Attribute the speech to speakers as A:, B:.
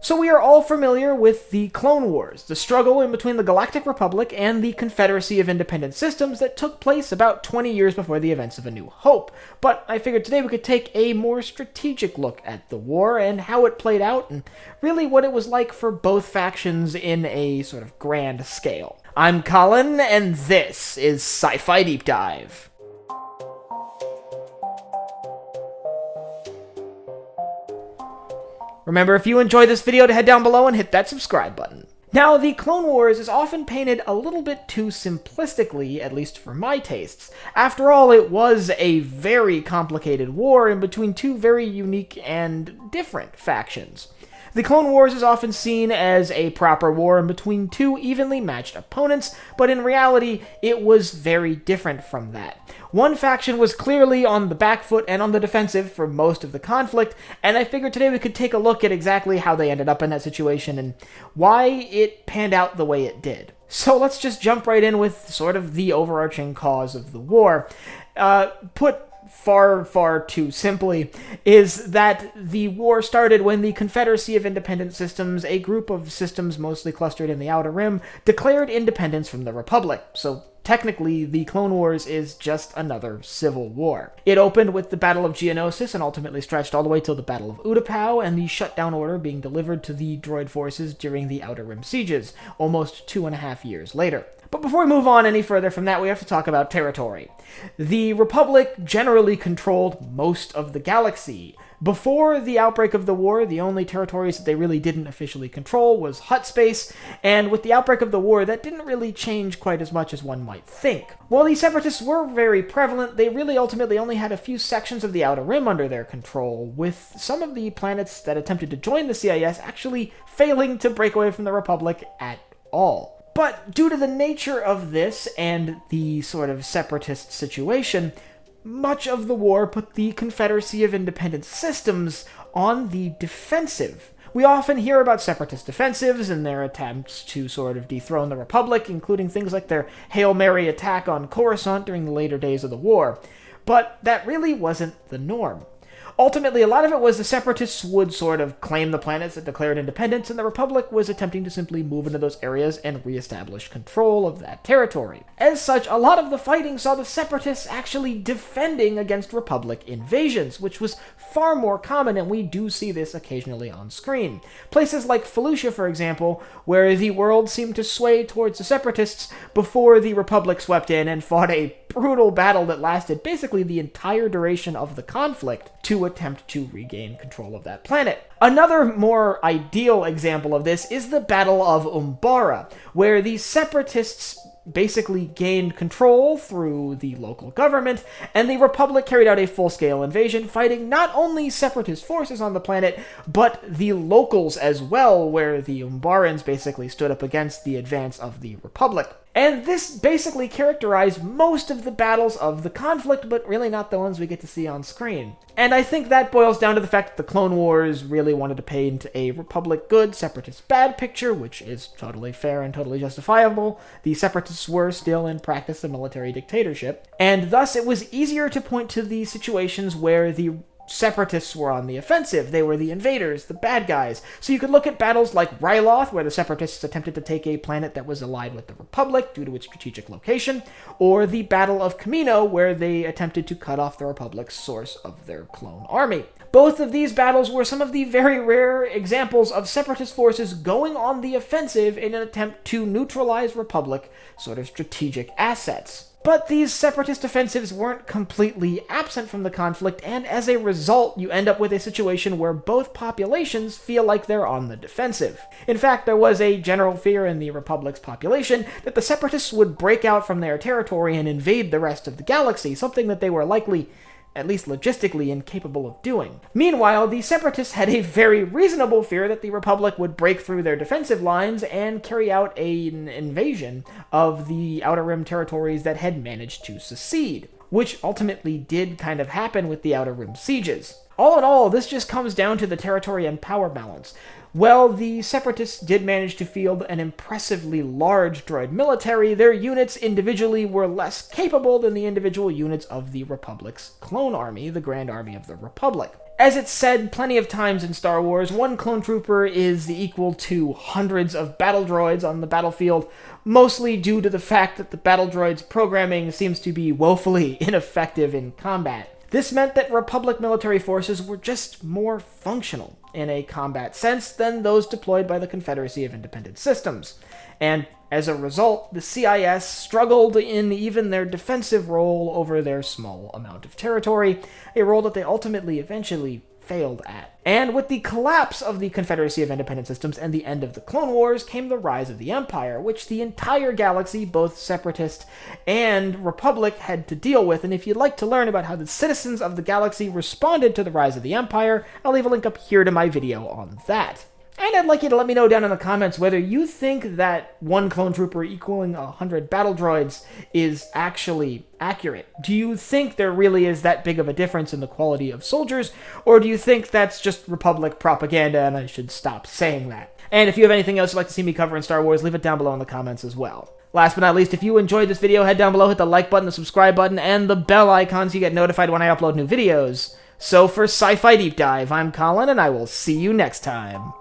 A: So we are all familiar with the Clone Wars, the struggle in between the Galactic Republic and the Confederacy of Independent Systems that took place about 20 years before the events of A New Hope. But I figured today we could take a more strategic look at the war and how it played out, and really what it was like for both factions in a sort of grand scale. I'm Colin, and this is Sci-Fi Deep Dive. Remember, if you enjoyed this video, to head down below and hit that subscribe button. Now, the Clone Wars is often painted a little bit too simplistically, at least for my tastes. After all, it was a very complicated war in between two very unique and different factions. The Clone Wars is often seen as a proper war in between two evenly matched opponents, but in reality, it was very different from that. One faction was clearly on the back foot and on the defensive for most of the conflict, and I figured today we could take a look at exactly how they ended up in that situation and why it panned out the way it did. So let's just jump right in with sort of the overarching cause of the war. Put far too simply, is that the war started when the Confederacy of Independent Systems, a group of systems mostly clustered in the Outer Rim, declared independence from the Republic. So technically, the Clone Wars is just another civil war. It opened with the Battle of Geonosis and ultimately stretched all the way till the Battle of Utapau and the shutdown order being delivered to the droid forces during the Outer Rim sieges, almost 2.5 years later. But before we move on any further from that, we have to talk about territory. The Republic generally controlled most of the galaxy. Before the outbreak of the war, the only territories that they really didn't officially control was Hutt space, and with the outbreak of the war, that didn't really change quite as much as one might think. While the Separatists were very prevalent, they really ultimately only had a few sections of the Outer Rim under their control, with some of the planets that attempted to join the CIS actually failing to break away from the Republic at all. But due to the nature of this and the sort of separatist situation, much of the war put the Confederacy of Independent Systems on the defensive. We often hear about separatist offensives and their attempts to sort of dethrone the Republic, including things like their Hail Mary attack on Coruscant during the later days of the war. But that really wasn't the norm. Ultimately, a lot of it was the Separatists would sort of claim the planets that declared independence, and the Republic was attempting to simply move into those areas and reestablish control of that territory. As such, a lot of the fighting saw the Separatists actually defending against Republic invasions, which was far more common, and we do see this occasionally on screen. Places like Felucia, for example, where the world seemed to sway towards the Separatists before the Republic swept in and fought a brutal battle that lasted basically the entire duration of the conflict to attempt to regain control of that planet. Another more ideal example of this is the Battle of Umbara, where the Separatists basically gained control through the local government, and the Republic carried out a full-scale invasion, fighting not only Separatist forces on the planet, but the locals as well, where the Umbarans basically stood up against the advance of the Republic. And this basically characterized most of the battles of the conflict, but really not the ones we get to see on screen. And I think that boils down to the fact that the Clone Wars really wanted to paint a Republic good, Separatist bad picture, which is totally fair and totally justifiable. The Separatists were still in practice a military dictatorship, and thus it was easier to point to the situations where the Separatists were on the offensive. They were the invaders, the bad guys. So you could look at battles like Ryloth, where the Separatists attempted to take a planet that was allied with the Republic due to its strategic location, or the Battle of Camino, where they attempted to cut off the Republic's source of their clone army. Both of these battles were some of the very rare examples of Separatist forces going on the offensive in an attempt to neutralize Republic sort of strategic assets. But these Separatist offensives weren't completely absent from the conflict, and as a result, you end up with a situation where both populations feel like they're on the defensive. In fact, there was a general fear in the Republic's population that the Separatists would break out from their territory and invade the rest of the galaxy, something that they were likely, at least logistically, incapable of doing. Meanwhile, the Separatists had a very reasonable fear that the Republic would break through their defensive lines and carry out an invasion of the Outer Rim territories that had managed to secede, which ultimately did kind of happen with the Outer Rim sieges. All in all, this just comes down to the territory and power balance. Well, the Separatists did manage to field an impressively large droid military. Their units individually were less capable than the individual units of the Republic's clone army, the Grand Army of the Republic. As it's said plenty of times in Star Wars, one clone trooper is equal to hundreds of battle droids on the battlefield, mostly due to the fact that the battle droid's programming seems to be woefully ineffective in combat. This meant that Republic military forces were just more functional in a combat sense than those deployed by the Confederacy of Independent Systems. And as a result, the CIS struggled in even their defensive role over their small amount of territory, a role that they eventually failed at. And with the collapse of the Confederacy of Independent Systems and the end of the Clone Wars came the rise of the Empire, which the entire galaxy, both Separatist and Republic, had to deal with. And if you'd like to learn about how the citizens of the galaxy responded to the rise of the Empire, I'll leave a link up here to my video on that. And I'd like you to let me know down in the comments whether you think that one clone trooper equaling 100 battle droids is actually accurate. Do you think there really is that big of a difference in the quality of soldiers, or do you think that's just Republic propaganda and I should stop saying that? And if you have anything else you'd like to see me cover in Star Wars, leave it down below in the comments as well. Last but not least, if you enjoyed this video, head down below, hit the like button, the subscribe button, and the bell icon so you get notified when I upload new videos. So for Sci-Fi Deep Dive, I'm Colin, and I will see you next time.